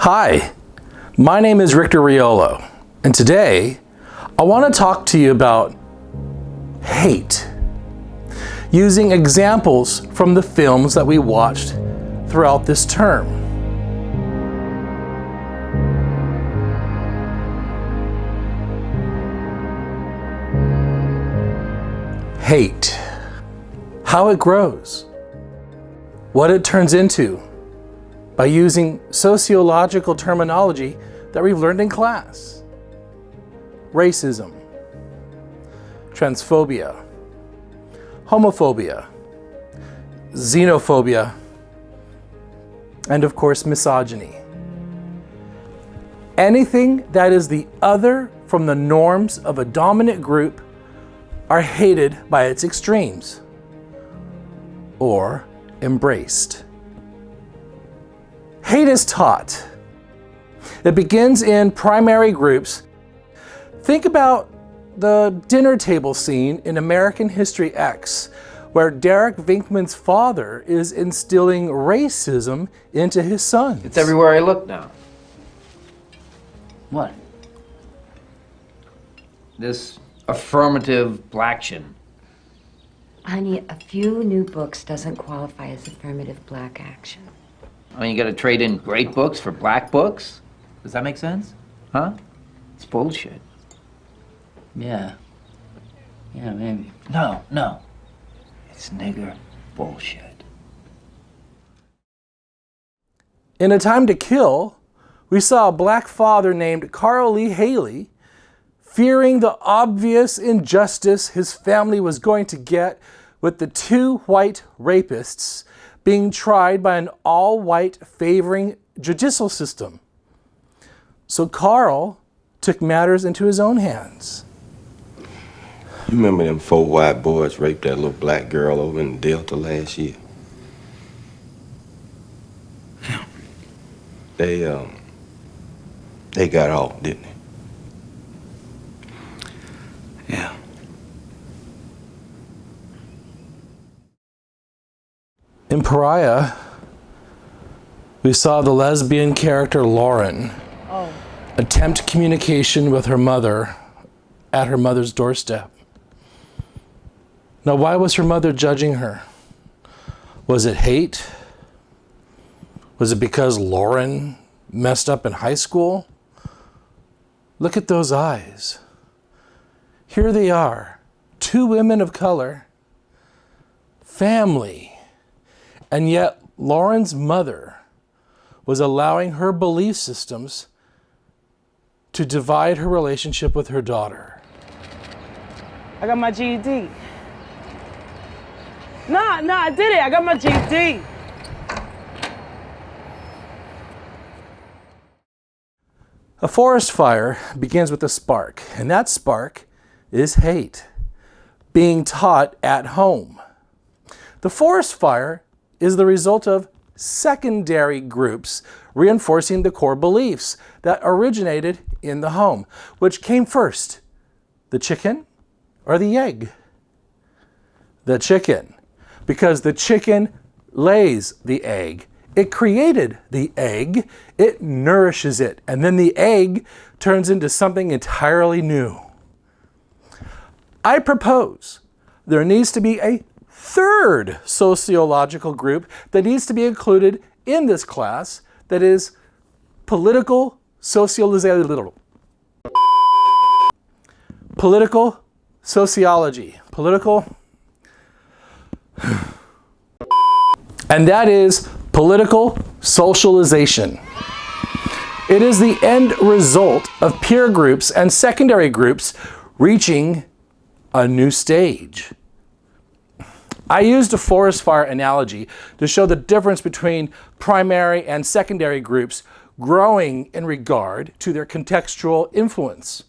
Hi, my name is Rictor, and today I want to talk to you about hate, using examples from the films that we watched throughout this term. Hate, how it grows, what it turns into by using sociological terminology that we've learned in class. Racism, transphobia, homophobia, xenophobia, and of course misogyny. Anything that is the other from the norms of a dominant group are hated by its extremes or embraced. Hate is taught. It begins in primary groups. Think about the dinner table scene in American History X, where Derek Vinkman's father is instilling racism into his sons. It's everywhere I look now. What? This affirmative blaction. Honey, a few new books doesn't qualify as affirmative black action. I mean, you gotta trade in great books for black books? Does that make sense? Huh? It's bullshit. Yeah. Yeah, maybe. No. It's nigger bullshit. In A Time to Kill, we saw a black father named Carl Lee Haley fearing the obvious injustice his family was going to get with the two white rapists being tried by an all-white favoring judicial system. So Carl took matters into his own hands. You remember them 4 white boys raped that little black girl over in Delta last year? Yeah. They got off, didn't they? Yeah. In Pariah, we saw the lesbian character Lauren attempt communication with her mother at her mother's doorstep. Now, why was her mother judging her? Was it hate? Was it because Lauren messed up in high school? Look at those eyes. Here they are, 2 women of color, family, and yet Lauren's mother was allowing her belief systems to divide her relationship with her daughter. I got my GED. Nah, I did it. I got my GED. A forest fire begins with a spark, and that spark is hate, being taught at home. The forest fire is the result of secondary groups reinforcing the core beliefs that originated in the home. Which came first, the chicken or the egg? The chicken, because the chicken lays the egg. It created the egg, it nourishes it, and then the egg turns into something entirely new. I propose there needs to be a third sociological group that needs to be included in this class, that is political socialization. Political sociology. And that is political socialization. It is the end result of peer groups and secondary groups reaching a new stage. I used a forest fire analogy to show the difference between primary and secondary groups growing in regard to their contextual influence.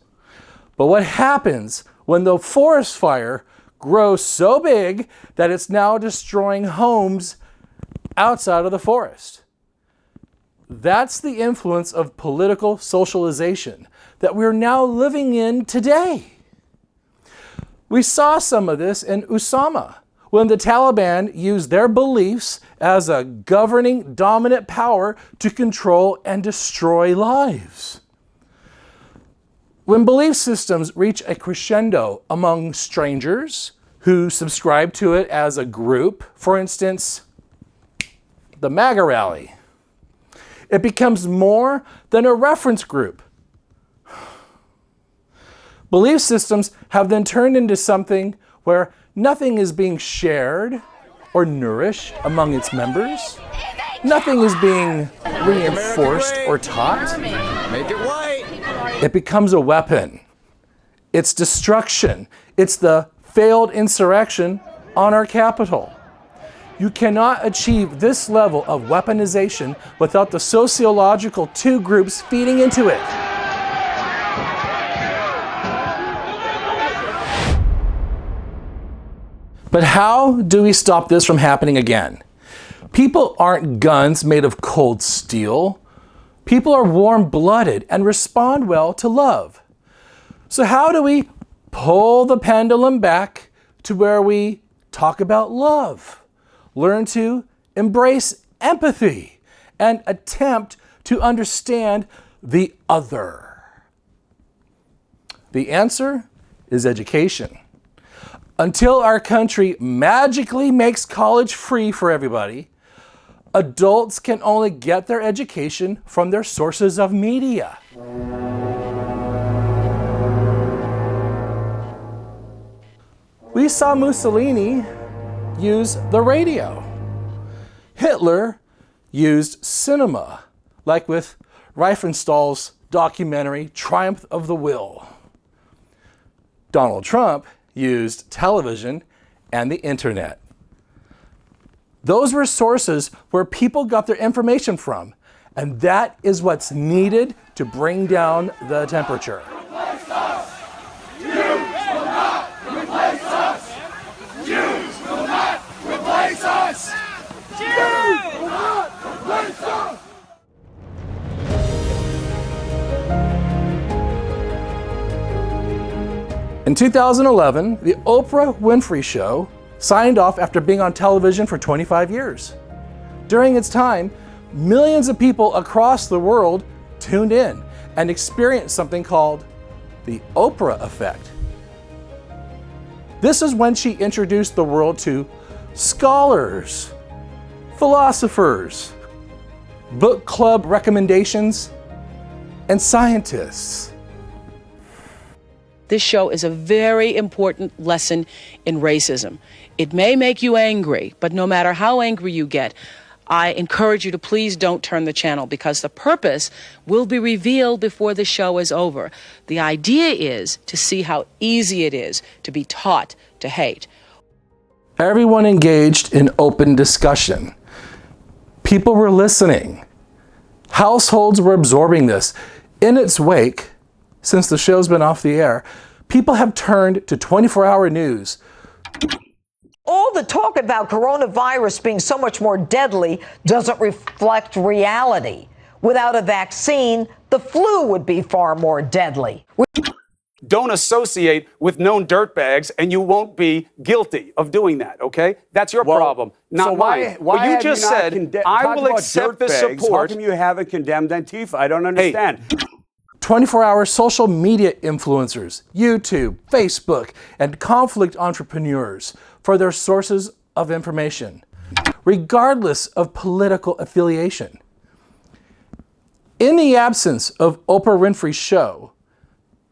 But what happens when the forest fire grows so big that it's now destroying homes outside of the forest? That's the influence of political socialization that we're now living in today. We saw some of this in Osama, when the Taliban used their beliefs as a governing dominant power to control and destroy lives. When belief systems reach a crescendo among strangers who subscribe to it as a group, for instance, the MAGA rally, it becomes more than a reference group. Belief systems have then turned into something where nothing is being shared or nourished among its members. Nothing is being reinforced or taught. Make it white. It becomes a weapon. It's destruction. It's the failed insurrection on our capital. You cannot achieve this level of weaponization without the sociological two groups feeding into it. But how do we stop this from happening again? People aren't guns made of cold steel. People are warm-blooded and respond well to love. So how do we pull the pendulum back to where we talk about love, learn to embrace empathy, and attempt to understand the other? The answer is education. Until our country magically makes college free for everybody, adults can only get their education from their sources of media. We saw Mussolini use the radio. Hitler used cinema, like with Riefenstahl's documentary Triumph of the Will. Donald Trump used television and the internet. Those were sources where people got their information from, and that is what's needed to bring down the temperature. Replace us. Jews will not replace us. Jews will not replace us. Jews will not replace us. In 2011, the Oprah Winfrey Show signed off after being on television for 25 years. During its time, millions of people across the world tuned in and experienced something called the Oprah effect. This is when she introduced the world to scholars, philosophers, book club recommendations, and scientists. This show is a very important lesson in racism. It may make you angry, but no matter how angry you get, I encourage you to please don't turn the channel, because the purpose will be revealed before the show is over. The idea is to see how easy it is to be taught to hate. Everyone engaged in open discussion. People were listening. Households were absorbing this. In its wake, since the show's been off the air, people have turned to 24-hour news. All the talk about coronavirus being so much more deadly doesn't reflect reality. Without a vaccine, the flu would be far more deadly. Don't associate with known dirtbags, and you won't be guilty of doing that, okay? That's your problem, not so mine. Why you just said, I will accept the support. How come you haven't condemned Antifa? I don't understand. Hey. 24-hour social media influencers, YouTube, Facebook, and conflict entrepreneurs for their sources of information, regardless of political affiliation. In the absence of Oprah Winfrey's show,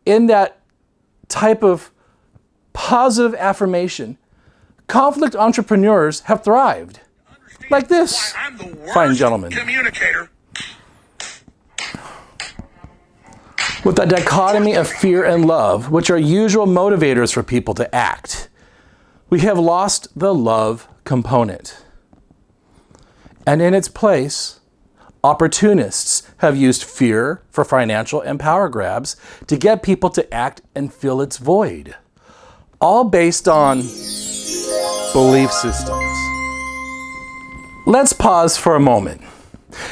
in that type of positive affirmation, conflict entrepreneurs have thrived. Like this fine gentleman. Communicator. With the dichotomy of fear and love, which are usual motivators for people to act, we have lost the love component. And in its place, opportunists have used fear for financial and power grabs to get people to act and fill its void, all based on belief systems. Let's pause for a moment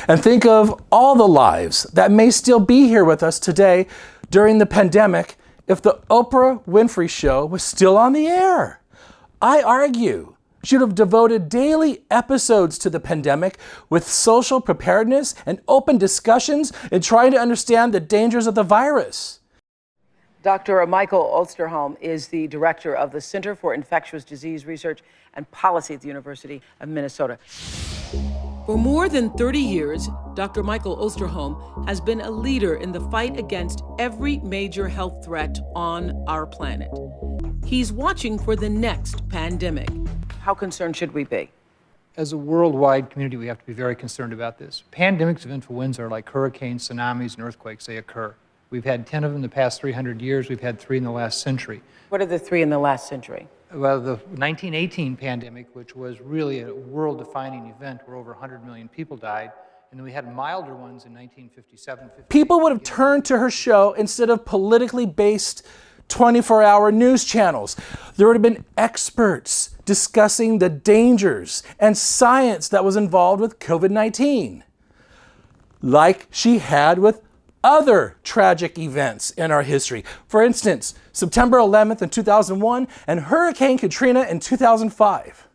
and think of all the lives that may still be here with us today during the pandemic if the Oprah Winfrey Show was still on the air. I argue should have devoted daily episodes to the pandemic with social preparedness and open discussions in trying to understand the dangers of the virus. Dr. Michael Osterholm is the director of the Center for Infectious Disease Research and Policy at the University of Minnesota. For more than 30 years, Dr. Michael Osterholm has been a leader in the fight against every major health threat on our planet. He's watching for the next pandemic. How concerned should we be? As a worldwide community, we have to be very concerned about this. Pandemics of influenza are like hurricanes, tsunamis, and earthquakes. They occur. We've had 10 of them in the past 300 years. We've had 3 in the last century. What are the 3 in the last century? Well, the 1918 pandemic, which was really a world-defining event where over 100 million people died, and then we had milder ones in 1957. People would have turned to her show instead of politically based 24-hour news channels. There would have been experts discussing the dangers and science that was involved with COVID-19, like she had with other tragic events in our history. For instance, September 11th in 2001 and Hurricane Katrina in 2005.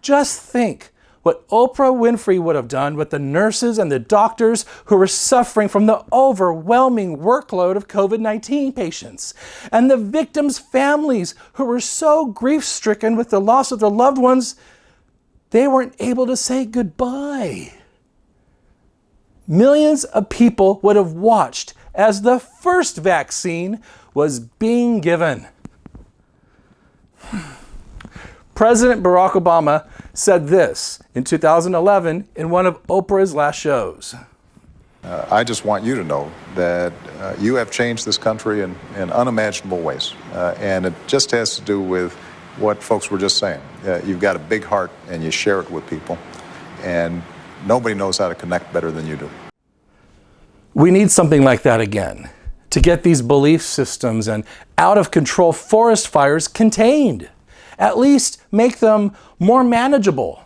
Just think what Oprah Winfrey would have done with the nurses and the doctors who were suffering from the overwhelming workload of COVID-19 patients, and the victims' families who were so grief-stricken with the loss of their loved ones, they weren't able to say goodbye. Millions of people would have watched as the first vaccine was being given. President Barack Obama said this in 2011 in one of Oprah's last shows. I just want you to know that you have changed this country in unimaginable ways. And it just has to do with what folks were just saying. You've got a big heart and you share it with people. And nobody knows how to connect better than you do. We need something like that again to get these belief systems and out-of-control forest fires contained. At least make them more manageable.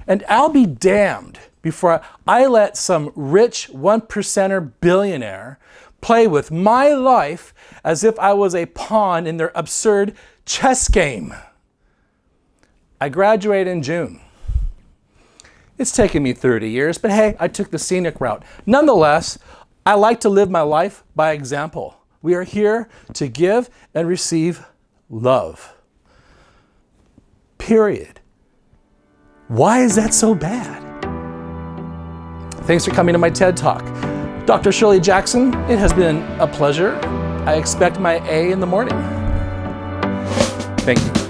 And I'll be damned before I let some rich 1%er billionaire play with my life as if I was a pawn in their absurd chess game. I graduated in June. It's taken me 30 years, but hey, I took the scenic route. Nonetheless, I like to live my life by example. We are here to give and receive love. Period. Why is that so bad? Thanks for coming to my TED Talk. Dr. Shirley Jackson, it has been a pleasure. I expect my A in the morning. Thank you.